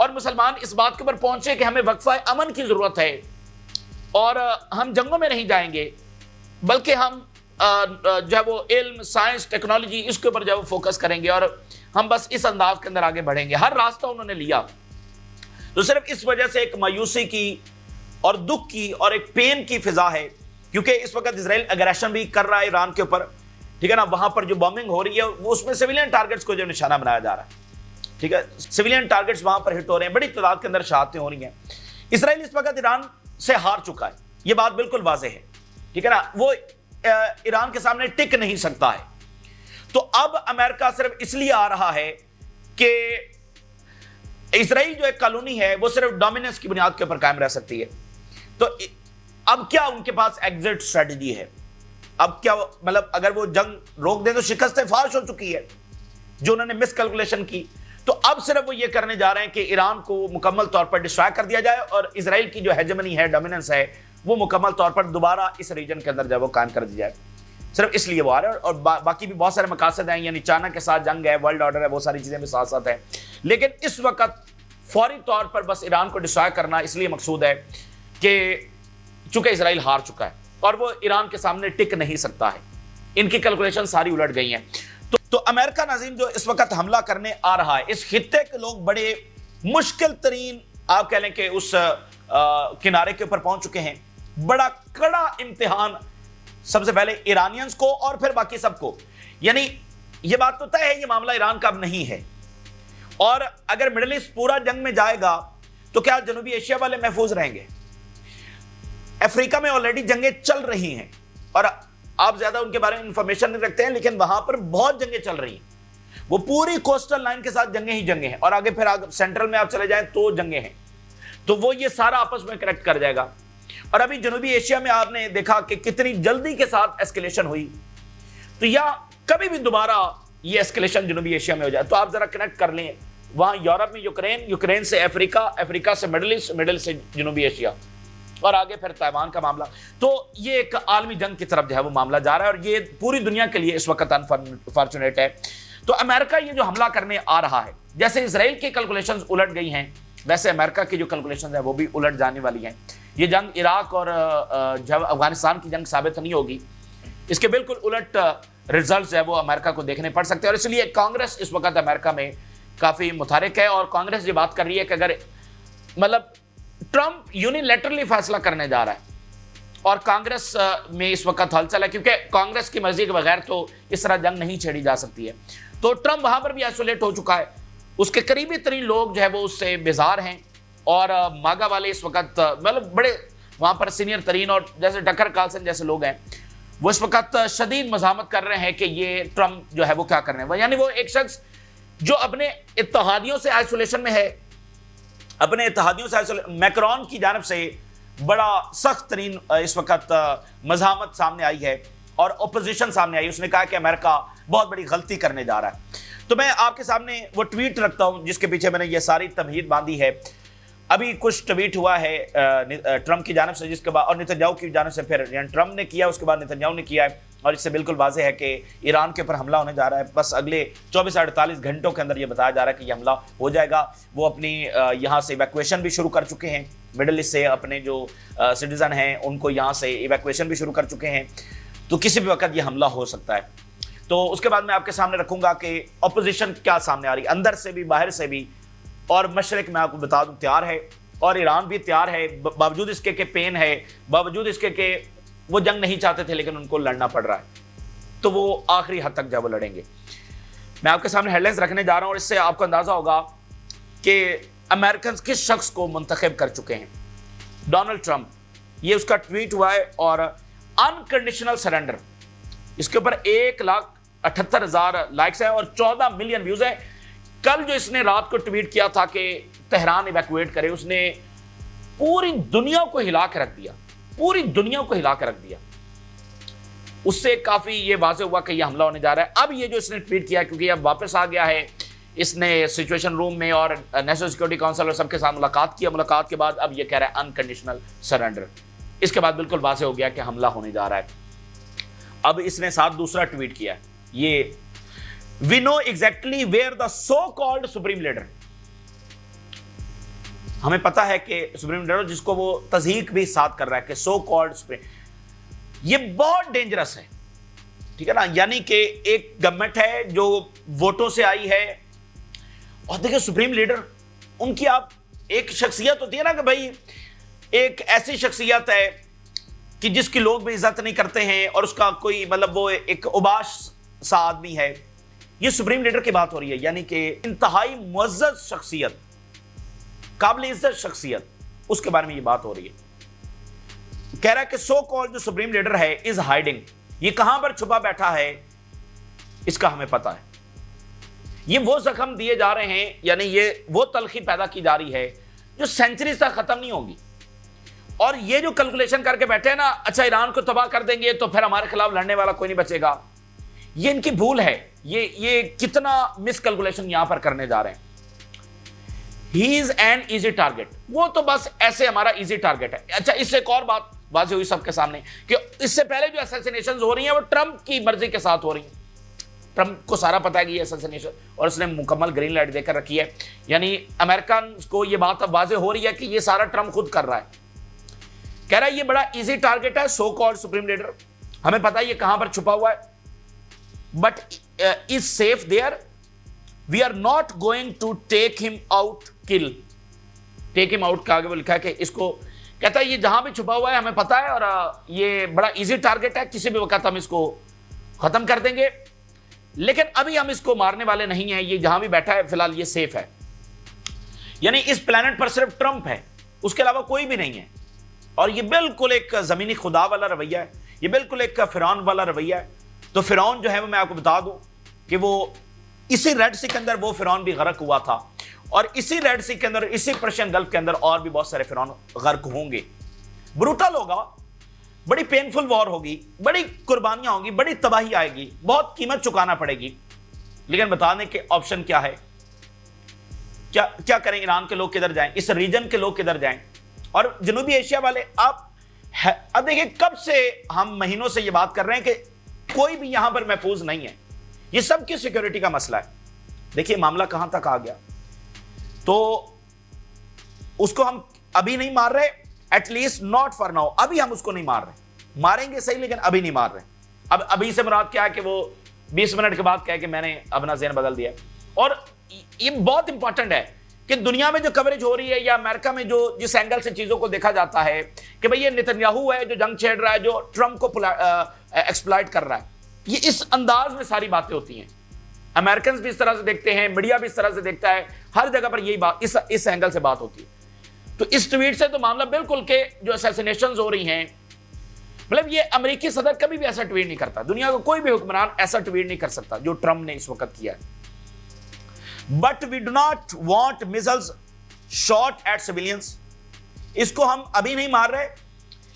اور مسلمان اس بات کے اوپر پہنچے کہ ہمیں وقفہ امن کی ضرورت ہے اور ہم جنگوں میں نہیں جائیں گے بلکہ ہم جو ہے وہ علم، سائنس، ٹیکنالوجی اس کے اوپر جو ہے وہ فوکس کریں گے اور ہم بس اس انداز کے اندر آگے بڑھیں گے. ہر راستہ انہوں نے لیا. تو صرف اس وجہ سے ایک مایوسی کی اور دکھ کی اور ایک پین کی فضا ہے کیونکہ اس وقت اسرائیل اگریشن بھی کر رہا ہے ایران کے اوپر. ٹھیک ہے نا، وہاں پر جو بامبنگ ہو رہی ہے وہ اس میں سویلین ٹارگٹس کو جو نشانہ بنایا جا رہا ہے. ٹھیک ہے، سویلین ٹارگٹس وہاں پر ہٹ ہو رہے ہیں، بڑی تعداد کے اندر شہادتیں ہو رہی ہیں. اسرائیل اس وقت ایران سے ہار چکا ہے، یہ بات بالکل واضح ہے. ٹھیک ہے نا، وہ ایران کے سامنے ٹک نہیں سکتا ہے. تو اب امریکہ صرف اس لیے آ رہا ہے کہ اسرائیل جو ایک کالونی ہے وہ صرف ڈومیننس کی بنیاد کے اوپر قائم رہ سکتی ہے. تو اب کیا ان کے پاس ایگزٹ اسٹریٹجی ہے؟ اب کیا مطلب اگر وہ جنگ روک دیں تو شکست فاش ہو چکی ہے جو انہوں نے مس کیلکولیشن کی. تو اب صرف وہ یہ کرنے جا رہے ہیں کہ ایران کو مکمل طور پر ڈسٹرائے کر دیا جائے اور اسرائیل کی جو ہیجمنی ہے، ڈومیننس ہے، وہ مکمل طور پر دوبارہ اس ریجن کے اندر جو ہے وہ قائم کر دی جائے. صرف اس لیے وہ آ رہے ہیں اور باقی بھی بہت سارے مقاصد ہیں، یعنی چائنا کے ساتھ جنگ ہے، ورلڈ آرڈر ہے، بہت ساری چیزیں بھی ساتھ ساتھ ہیں. لیکن اس وقت فوری طور پر بس ایران کو ڈسٹرائے کرنا اس لیے مقصود ہے کہ چونکہ اسرائیل ہار چکا ہے اور وہ ایران کے سامنے ٹک نہیں سکتا ہے. ان کی کیلکولیشن ساری الٹ گئی ہیں. تو امریکہ ناظرین جو اس وقت حملہ کرنے آ رہا ہے، اس خطے کے لوگ بڑے مشکل ترین آپ کہہ لیں کہ اس کنارے کے اوپر پہنچ چکے ہیں. بڑا کڑا امتحان سب سے پہلے ایرانینز کو اور پھر باقی سب کو. یعنی یہ بات تو طے ہے یہ معاملہ ایران کا اب نہیں ہے، اور اگر مڈل ایسٹ پورا جنگ میں جائے گا تو کیا جنوبی ایشیا والے محفوظ رہیں گے؟ افریقہ میں آلریڈی جنگیں چل رہی ہیں اور آپ زیادہ ان کے بارے میں انفارمیشن نہیں رکھتے ہیں، لیکن وہاں پر بہت جنگیں چل رہی ہیں. وہ پوری کوسٹل لائن کے ساتھ جنگیں ہی جنگیں ہیں اور آگے پھر سینٹرل میں آپ چلے جائیں تو جنگیں ہیں. تو وہ یہ سارا آپس میں کنیکٹ کر جائے گا. اور ابھی جنوبی ایشیا میں آپ نے دیکھا کہ کتنی جلدی کے ساتھ ایسکیلیشن ہوئی. تو یا کبھی بھی دوبارہ یہ ایسکیلیشن جنوبی ایشیا میں ہو جائے تو آپ ذرا کنیکٹ کر لیں. وہاں یورپ میں یوکرین، یوکرین سے افریقہ، افریقہ سے مڈل ایسٹ، مڈل سے جنوبی ایشیا اور آگے پھر تائیوان کا معاملہ. تو یہ ایک عالمی جنگ کی طرف جو ہے وہ معاملہ جا رہا ہے اور یہ پوری دنیا کے لیے اس وقت انفارچونیٹ ہے. تو امریکہ یہ جو حملہ کرنے آ رہا ہے، جیسے اسرائیل کی کیلکولیشنز الٹ گئی ہیں ویسے امریکہ کی جو کیلکولیشنز ہیں وہ بھی الٹ جانے والی ہیں. یہ جنگ عراق اور جب افغانستان کی جنگ ثابت نہیں ہوگی، اس کے بالکل الٹ ریزلٹس ہے وہ امریکہ کو دیکھنے پڑ سکتے ہیں. اور اس لیے کانگریس اس وقت امریکہ میں کافی متحرک ہے اور کانگریس یہ بات کر رہی ہے کہ اگر مطلب ٹرمپ یونیلیٹرلی فیصلہ کرنے جا رہا ہے اور کانگریس میں اس وقت ہلچل ہے کیونکہ کانگریس کی مرضی کے بغیر تو اس طرح جنگ نہیں چھیڑی جا سکتی ہے. تو ٹرمپ وہاں پر بھی آئسولیٹ ہو چکا ہے، اس کے قریبی ترین لوگ جو ہے وہ اس سے بیزار ہیں اور ماگا والے اس وقت مطلب بڑے وہاں پر سینئر ترین اور جیسے ٹکر کارلسن جیسے لوگ ہیں وہ اس وقت شدید مزاحمت کر رہے ہیں کہ یہ ٹرمپ جو ہے وہ کیا کرنے. یعنی وہ ایک شخص جو اپنے اتحادیوں سے آئسولیشن میں ہے، اپنے اتحادیوں سے میکرون کی جانب سے بڑا سخت ترین اس وقت مزاحمت سامنے آئی ہے اور اپوزیشن سامنے آئی. اس نے کہا کہ امریکہ بہت بڑی غلطی کرنے جا رہا ہے. تو میں آپ کے سامنے وہ ٹویٹ رکھتا ہوں جس کے پیچھے میں نے یہ ساری تمہید باندھی ہے. ابھی کچھ ٹویٹ ہوا ہے ٹرمپ کی جانب سے جس کے بعد اور نتنیاہو کی جانب سے، پھر یعنی ٹرمپ نے کیا اس کے بعد نتنیاہو نے کیا ہے اور اس سے بالکل واضح ہے کہ ایران کے اوپر حملہ ہونے جا رہا ہے. بس اگلے 24 سے 48 گھنٹوں کے اندر یہ بتایا جا رہا ہے کہ یہ حملہ ہو جائے گا. وہ اپنی یہاں سے ایویکویشن بھی شروع کر چکے ہیں، مڈل ایسٹ سے اپنے جو سٹیزن ہیں ان کو یہاں سے ایویکویشن بھی شروع کر چکے ہیں. تو کسی بھی وقت یہ حملہ ہو سکتا ہے. تو اس کے بعد میں آپ کے سامنے رکھوں گا کہ اپوزیشن کیا سامنے آ رہی ہے، اندر سے بھی باہر سے بھی. اور مشرق میں آپ کو بتا دوں تیار ہے اور ایران بھی تیار ہے، باوجود اس کے کہ پین ہے، باوجود اس کے کہ وہ جنگ نہیں چاہتے تھے لیکن ان کو لڑنا پڑ رہا ہے. تو وہ آخری حد تک جب وہ لڑیں گے. میں آپ کے سامنے ہیڈ لائنز رکھنے جا رہا ہوں اور اس سے آپ کو اندازہ ہوگا کہ امریکنز کس شخص کو منتخب کر چکے ہیں. ڈونلڈ ٹرمپ، یہ اس کا ٹویٹ ہوا ہے اور انکنڈیشنل سرنڈر، اس کے اوپر 1,78,000 لائکس ہیں اور 14 ملین ویوز ہیں. کل جو اس نے رات کو ٹویٹ کیا تھا کہ تہران ایویکویٹ کرے، اس نے پوری دنیا کو ہلا کے رکھ دیا، پوری دنیا کو ہلا کے رکھ دیا. اس سے کافی یہ واضح ہوا کہ یہ حملہ ہونے جا رہا ہے. اب یہ جو اس نے ٹویٹ کیا کیونکہ اب واپس آ گیا ہے، اس نے سچویشن روم میں اور نیشنل سیکورٹی کونسل اور سب کے ساتھ ملاقات کیا. ملاقات کے بعد اب یہ کہہ رہا ہے انکنڈیشنل سرنڈر. اس کے بعد بالکل واضح ہو گیا کہ حملہ ہونے جا رہا ہے. اب اس نے ساتھ دوسرا ٹویٹ کیا ہے، یہ We know exactly where the so-called supreme leader. ہمیں پتا ہے کہ سپریم لیڈر جس کو وہ تضحیق بھی ساتھ کر رہا ہے کہ سو کالڈ سپریم، یہ بہت ڈینجرس ہے، ٹھیک ہے نا. یعنی کہ ایک گورنمنٹ ہے جو ووٹوں سے آئی ہے، اور دیکھیں سپریم لیڈر ان کی آپ ایک شخصیت ہوتی ہے نا کہ بھائی ایک ایسی شخصیت ہے کہ جس کی لوگ بھی عزت نہیں کرتے ہیں اور اس کا کوئی مطلب وہ ایک اوباش سا آدمی ہے. یہ سپریم لیڈر کی بات ہو رہی ہے، یعنی کہ انتہائی معزز شخصیت، قابل عزت شخصیت، اس کے بارے میں یہ بات ہو رہی ہے. کہہ رہا ہے کہ سو کال جو سپریم لیڈر ہے از ہائیڈنگ، یہ کہاں پر چھپا بیٹھا ہے اس کا ہمیں پتا ہے. یہ وہ زخم دیے جا رہے ہیں، یعنی یہ وہ تلخی پیدا کی جا رہی ہے جو سینچریز تک ختم نہیں ہوگی. اور یہ جو کیلکولیشن کر کے بیٹھے ہیں نا، اچھا ایران کو تباہ کر دیں گے تو پھر ہمارے خلاف لڑنے والا کوئی نہیں بچے گا، یہ ان کی بھول ہے. یہ کتنا مس کیلکولیشن یہاں پر کرنے جا رہے ہیں. ہی از این ایزی ٹارگیٹ، وہ تو بس ایسے ہمارا ایزی ٹارگیٹ ہے. اچھا اس سے ایک اور بات واضح ہوئی سب کے سامنے کہ اس سے پہلے جو اسیسینیشنز ہو رہی ہیں وہ ٹرمپ کی مرضی کے ساتھ ہو رہی ہیں. ٹرمپ کو سارا پتا ہے کہ یہ اسیسینیشن، اور اس نے مکمل گرین لائٹ دے کر رکھی ہے. یعنی امریکن کو یہ بات اب واضح ہو رہی ہے کہ یہ سارا ٹرمپ خود کر رہا ہے. کہہ رہا ہے یہ بڑا ایزی ٹارگیٹ ہے سو کالڈ سپریم لیڈر، ہمیں پتا ہے یہ کہاں پر چھپا ہوا ہے. But is safe there, we are not going to take him out کل. ٹیک ہم آؤٹ کا آگے وہ لکھا ہے کہ اس کو کہتا ہے یہ جہاں بھی چھپا ہوا ہے ہمیں پتا ہے، اور یہ بڑا ایزی ٹارگیٹ ہے، کسی بھی وقت ہم اس کو ختم کر دیں گے، لیکن ابھی ہم اس کو مارنے والے نہیں ہیں. یہ جہاں بھی بیٹھا ہے فی الحال یہ سیف ہے. یعنی اس پلانٹ پر صرف ٹرمپ ہے، اس کے علاوہ کوئی بھی نہیں ہے. اور یہ بالکل ایک زمینی خدا والا رویہ ہے، یہ بالکل ایک فرعون والا رویہ ہے. تو فرعون جو ہے وہ میں آپ کو بتا دوں کہ وہ اسی ریڈ سی کے اندر وہ فرعون بھی غرق ہوا تھا، اور اسی ریڈ سی کے اندر، اسی پرشین گلف کے اندر اور بھی بہت سارے فرعون غرق ہوں گے. بروٹل ہوگا، بڑی پینفل وار ہوگی، بڑی قربانیاں ہوں گی، بڑی تباہی آئے گی، بہت قیمت چکانا پڑے گی. لیکن بتانے کے آپشن کیا ہے؟ کیا کریں؟ ایران کے لوگ کدھر جائیں؟ اس ریجن کے لوگ کدھر جائیں؟ اور جنوبی ایشیا والے اب دیکھیں کب سے ہم مہینوں سے یہ بات کر رہے ہیں کہ کوئی بھی یہاں پر محفوظ نہیں ہے، یہ سب کی سیکیورٹی کا مسئلہ ہے. دیکھیے معاملہ کہاں تک آ گیا. تو اس کو ہم ابھی نہیں مار رہے، at least not for now, ابھی ہم اس کو نہیں مار رہے. ماریں گے صحیح لیکن ابھی نہیں مار رہے. ابھی سے مراد کیا ہے کہ وہ 20 منٹ کے بعد کہے کہ میں نے اپنا ذہن بدل دیا. اور یہ بہت امپورٹنٹ ہے کہ دنیا میں جو کوریج ہو رہی ہے یا امریکہ میں جو جس اینگل سے چیزوں کو دیکھا جاتا ہے کہ بھئی یہ نتنیاہو ہے جو جنگ چھیڑ رہا ہے، جو ٹرمپ کو ایکسپلائٹ کر رہا ہے، یہ اس انداز میں ساری باتیں ہوتی ہیں. امریکنز بھی اس طرح سے دیکھتے ہیں، میڈیا بھی اس طرح سے دیکھتا ہے، ہر جگہ پر یہی بات اس اینگل سے بات ہوتی ہے. تو اس ٹویٹ سے تو معاملہ بالکل کہ جو اسیسینیشنز ہو رہی ہیں، مطلب یہ امریکی صدر کبھی بھی ایسا ٹویٹ نہیں کرتا، دنیا کا کوئی بھی حکمران ایسا ٹویٹ نہیں کر سکتا جو ٹرمپ نے اس وقت کیا ہے. But we do not want measles shot at civilians. اس کو ہم ابھی نہیں مار رہے،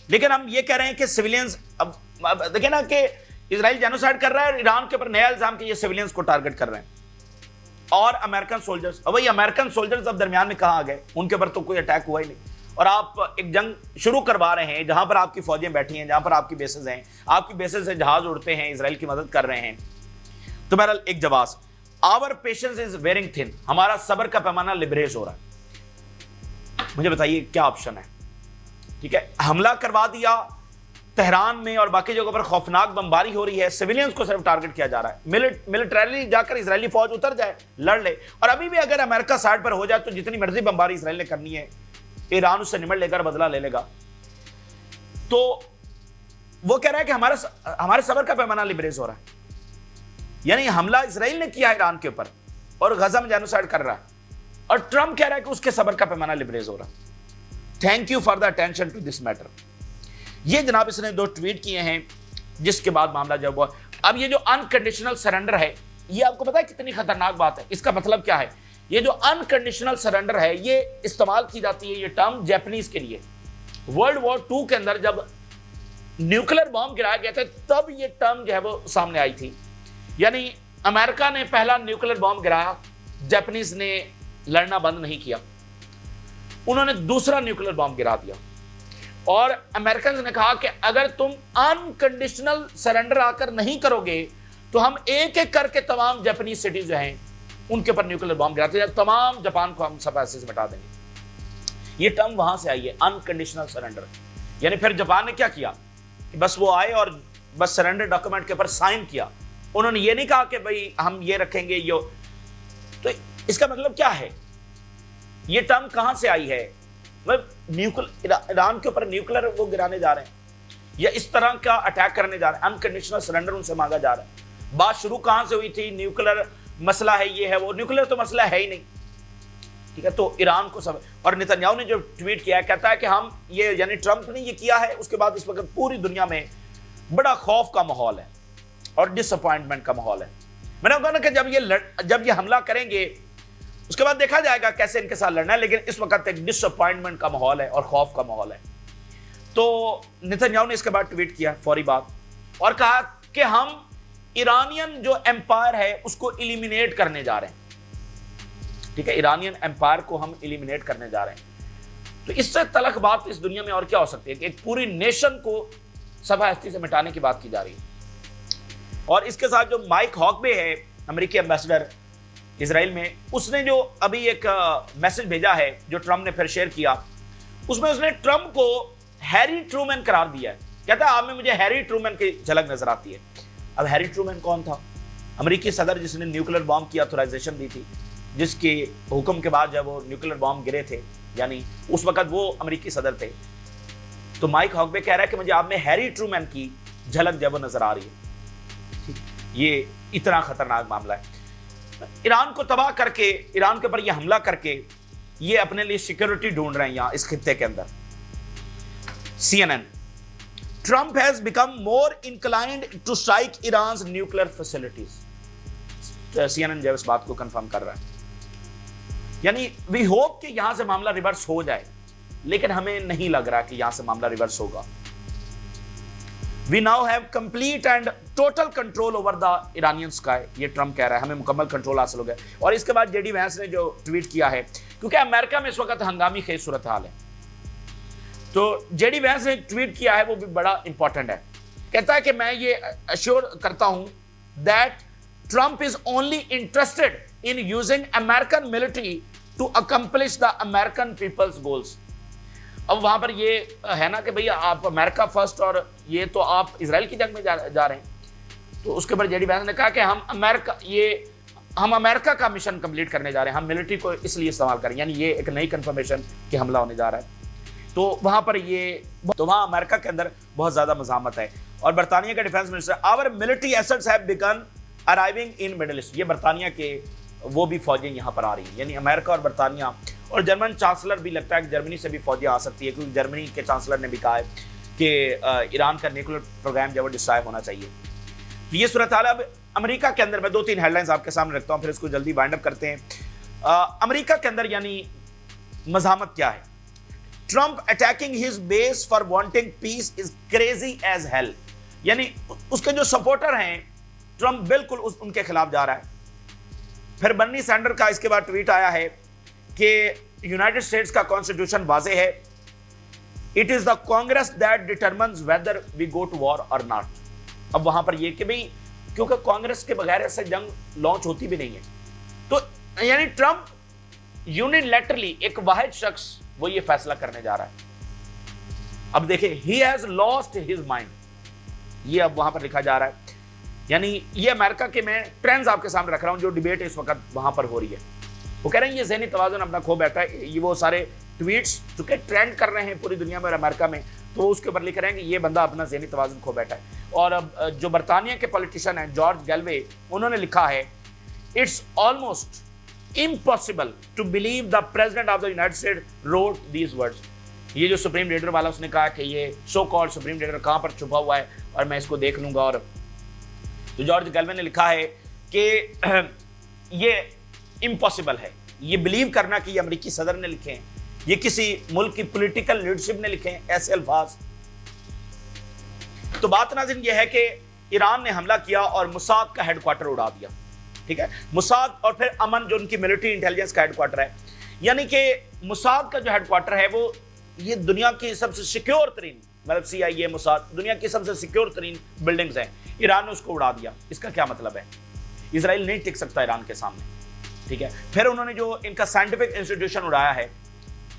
لیکن ہم یہ کہہ رہے ہیں کہ سیویلینز، اب دیکھیں نا کہ اسرائیل جینوسائیڈ کر رہا ہے اور ایران کے اوپر نیا الزام کہ یہ سیویلینز کو ٹارگٹ کر رہے ہیں. اور امریکن سولجرز، اب وہی امریکن سولجرز اب درمیان میں کہاں آ گئے؟ ان کے اوپر تو کوئی اٹیک ہوا ہی نہیں، اور آپ ایک جنگ شروع کروا رہے ہیں جہاں پر آپ کی فوجیں بیٹھی ہیں، جہاں پر آپ کی بیسز ہیں، آپ کی بیسز سے جہاز اڑتے ہیں، اسرائیل کی مدد کر رہے ہیں. تو بہرحال ایک جواز، our patience is wearing thin، ہمارا صبر کا پیمانہ لبریز ہو رہا ہے. مجھے بتائیے کیا آپشن ہے؟ ٹھیک ہے، حملہ کروا دیا تہران میں اور باقی جگہوں پر، خوفناک بمباری ہو رہی ہے، سیویلینز کو صرف ٹارگٹ کیا جا رہا ہے. ملٹریلی جا کر اسرائیلی فوج اتر جائے، لڑ لے، اور ابھی بھی اگر امریکہ سائڈ پر ہو جائے تو جتنی مرضی بمباری اسرائیل نے کرنی ہے، ایران اس سے نمٹ لے کر بدلہ لے لے گا. تو وہ کہہ رہا ہے کہ ہمارے صبر کا پیمانہ لبریز ہو رہا ہے. یعنی حملہ اسرائیل نے کیا ایران کے اوپر اور غزہ میں جینوسائیڈ کر رہا ہے، اور ٹرمپ کہہ رہا ہے کہ اس کے صبر کا پیمانہ لبریز ہو رہا ہے. Thank you for the attention to this matter. یہ جناب اس نے 2 ٹویٹ کیے ہیں، جس کے بعد معاملہ جب ہوا. اب یہ جو انکنڈیشنل سرنڈر ہے، یہ آپ کو پتا ہے کتنی خطرناک بات ہے؟ اس کا مطلب کیا ہے؟ یہ جو انکنڈیشنل سرنڈر ہے یہ استعمال کی جاتی ہے یہ ٹرم جیپنیز کے لیے. ورلڈ وار 2 کے اندر جب نیوکلیر بام گرایا گیا تھا تب یہ ٹرم جو ہے وہ سامنے آئی تھی. یعنی امریکہ نے پہلا نیوکلیر بام گرایا، جاپنیز نے لڑنا بند نہیں کیا، انہوں نے دوسرا نیوکلیر بام گرا دیا. اور امریکنز نے کہا کہ اگر تم انکنڈیشنل سرنڈر آ کر نہیں کرو گے تو ہم ایک ایک کر کے تمام جاپنیز سٹیز جو ہیں ان کے اوپر نیوکلیر بام گراتے ہیں، تمام جاپان کو ہم سب ایسے سے مٹا دیں گے. یہ ٹرم وہاں سے آئی ہے، انکنڈیشنل سرنڈر. یعنی پھر جاپان نے کیا کیا کہ بس وہ آئے اور بس سرنڈر ڈاکومنٹ کے اوپر سائن کیا. انہوں نے یہ نہیں کہا کہ بھئی ہم یہ رکھیں گے. تو اس کا مطلب کیا ہے؟ یہ ٹرم کہاں سے آئی ہے؟ ایران کے اوپر نیوکلر وہ گرانے جا رہے ہیں یا اس طرح کا اٹیک کرنے جا رہے ہیں. انکنڈیشنل سرنڈر ان سے مانگا جا رہا ہے. بات شروع کہاں سے ہوئی تھی؟ نیوکلر مسئلہ ہے، یہ ہے وہ. نیوکلر تو مسئلہ ہے ہی نہیں، ٹھیک ہے. تو ایران کو سب، اور نتنیاہو نے جو ٹویٹ کیا ہے کہتا ہے کہ ہم یہ، یعنی ٹرمپ نے یہ کیا ہے، اس کے بعد اس وقت پوری دنیا میں بڑا خوف کا ماحول ہے اور ڈس اپوائنٹمنٹ کا ماحول ہے. میں نے کہا نا کہ جب یہ حملہ کریں گے اس کے بعد دیکھا جائے گا کیسے ان کے ساتھ لڑنا ہے، لیکن اس وقت ایک ڈس اپوائنٹمنٹ کا ماحول ہے اور خوف کا ماحول ہے. تو نتنیاہو نے اس کے بعد ٹویٹ کیا فوری بات اور کہا کہ ہم ایرانین جو ایمپائر ہے اس کو ایلیمینیٹ کرنے جا رہے ہیں، ٹھیک ہے. ایرانین ایمپائر کو ہم ایلیمینیٹ کرنے جا رہے ہیں. تو اس سے تلخ بات اس دنیا میں اور کیا ہو سکتی ہے کہ ایک پوری نیشن کو سبا ہستی سے مٹانے کی بات کی جا رہی ہے. اور اس کے ساتھ جو مائک ہاکبے ہے، امریکی ایمبیسڈر اسرائیل میں، اس نے جو ابھی ایک میسج بھیجا ہے جو ٹرمپ نے پھر شیئر کیا، اس میں اس نے ٹرمپ کو ہیری ٹرومین قرار دیا ہے. کہتا ہے آپ میں مجھے ہیری ٹرومین کی جھلک نظر آتی ہے. اب ہیری ٹرومین کون تھا؟ امریکی صدر جس نے نیوکلر بام کی آتھورائزیشن دی تھی، جس کے حکم کے بعد جب وہ نیوکلر بام گرے تھے، یعنی اس وقت وہ امریکی صدر تھے. تو مائک ہاکبے کہہ رہا ہے کہ مجھے آپ میں ہیری ٹرومین کی جھلک جب وہ نظر آ رہی ہے. یہ اتنا خطرناک معاملہ ہے. ایران کو تباہ کر کے، ایران کے اوپر یہ حملہ کر کے یہ اپنے لیے سیکیورٹی ڈھونڈ رہے ہیں یہاں اس خطے کے اندر. CNN: Trump has become more inclined to strike Iran's nuclear facilities. CNN جو اس بات کو کنفرم کر رہا ہے. یعنی we hope کہ یہاں سے معاملہ ریورس ہو جائے، لیکن ہمیں نہیں لگ رہا کہ یہاں سے معاملہ ریورس ہوگا. We now have complete and total control over the Iranian sky. یہ ٹرمپ کہہ رہا ہے ہمیں مکمل کنٹرول حاصل ہو گیا. اور اس کے بعد جے ڈی وینس نے جو ٹویٹ کیا ہے، کیونکہ امریکہ میں اس وقت ہنگامی خیز صورتحال ہے، تو جے ڈی وینس نے ٹویٹ کیا ہے وہ بھی بڑا امپورٹنٹ ہے. کہتا ہے کہ میں یہ اشور کرتا ہوں that Trump is only interested in using American military to accomplish the American people's goals. اب وہاں پر یہ ہے نا کہ بھئی آپ امریکہ فرسٹ اور یہ تو آپ اسرائیل کی جنگ میں جا رہے ہیں. تو اس کے بعد جے ڈی وینس نے کہا کہ ہم امریکہ کا مشن کمپلیٹ کرنے جا رہے ہیں، ہم ملٹری کو اس لیے استعمال کریں. یعنی یہ ایک نئی کنفرمیشن کہ حملہ ہونے جا رہا ہے. تو وہاں پر تو وہاں امریکہ کے اندر بہت زیادہ مزاحمت ہے. اور برطانیہ کا defence minister: our military assets have begun arriving in Middle East. یہ برطانیہ کے وہ بھی فوجیں یہاں پر آ رہی ہیں، یعنی امریکہ اور برطانیہ اور جرمن چانسلر بھی لگتا ہے کہ جرمنی سے بھی فوجیں آ سکتی ہے، کیونکہ جرمنی کے چانسلر نے بھی کہا ہے کہ ایران کا نیوکلر پروگرام جو ہے وہ ڈسٹرائے ہونا چاہیے. تو یہ صورتحال اب امریکہ کے اندر، میں 2-3 ہیڈ لائنز آپ کے سامنے رکھتا ہوں پھر اس کو جلدی وائنڈ اپ کرتے ہیں. امریکہ کے اندر یعنی مزاحمت کیا ہے؟ Trump attacking his base for wanting peace is crazy as hell. یعنی اس کے جو سپورٹر ہیں ٹرمپ بالکل ان کے خلاف جا رہا ہے. پھر برنی سینڈر کا اس کے بعد ٹویٹ آیا ہے کہ یونائٹڈ اسٹیٹس کا کانسٹیٹیوشن واضح ہے، it is the Congress that determines whether we go to war or not. اب وہاں پر یہ کہ بھئی کیونکہ کانگریس کے بغیر ایسے جنگ لانچ ہوتی بھی نہیں ہے، تو یعنی ٹرمپ یونیلیٹرلی ایک واحد شخص وہ یہ فیصلہ کرنے جا رہا ہے. اب دیکھیں he has lost his mind, یہ اب وہاں پر لکھا جا رہا ہے. یعنی یہ امریکہ کے میں ٹرینڈز آپ کے سامنے رکھ رہا ہوں جو ڈیبیٹ اس وقت وہاں پر ہو رہی ہے. وہ کہہ رہے ہیں یہ ذہنی توازن اپنا کھو بیٹھا ہے. یہ وہ سارے ٹویٹس چونکہ ٹرینڈ کر رہے ہیں پوری دنیا میں اور امریکہ میں، تو وہ اس کے اوپر لکھ رہے ہیں کہ یہ بندہ اپنا ذہنی توازن کھو بیٹھا ہے. اور اب جو برطانیہ کے پولیٹیشین ہیں جارج گیلوے، انہوں نے لکھا ہے it's almost impossible to believe the president of the United States wrote these words. یہ جو سپریم لیڈر والا اس نے کہا کہ یہ سو کالڈ سپریم لیڈر کہاں پر چھپا ہوا ہے اور میں اس کو دیکھ لوں گا. اور تو جارج گیلوے نے لکھا ہے کہ یہ امپاسبل ہے، یہ بلیو کرنا کہ یہ امریکی صدر نے لکھے ہیں، یہ کسی ملک کی پولیٹیکل لیڈرشپ نے لکھے ہیں ایسے الفاظ. تو بات ناظرین یہ ہے کہ ایران نے حملہ کیا اور موساد کا ہیڈ کوارٹر اڑا دیا. ٹھیک ہے، موساد اور پھر امن جو ان کی ملٹری انٹیلیجنس کا ہیڈ کوارٹر ہے، یعنی کہ موساد کا جو ہیڈ کوارٹر ہے وہ یہ دنیا کی سب سے سیکیور ترین، مطلب CIA موساد دنیا کی سب سے سیکیور ترین بلڈنگز ہیں، ایران نے اس کو اڑا دیا. اس کا کیا مطلب ہے؟ اسرائیل نہیں ٹک سکتا ایران کے سامنے. ٹھیک ہے، پھر انہوں نے جو ان کا سائنٹیفک انسٹیٹیوشن اڑایا ہے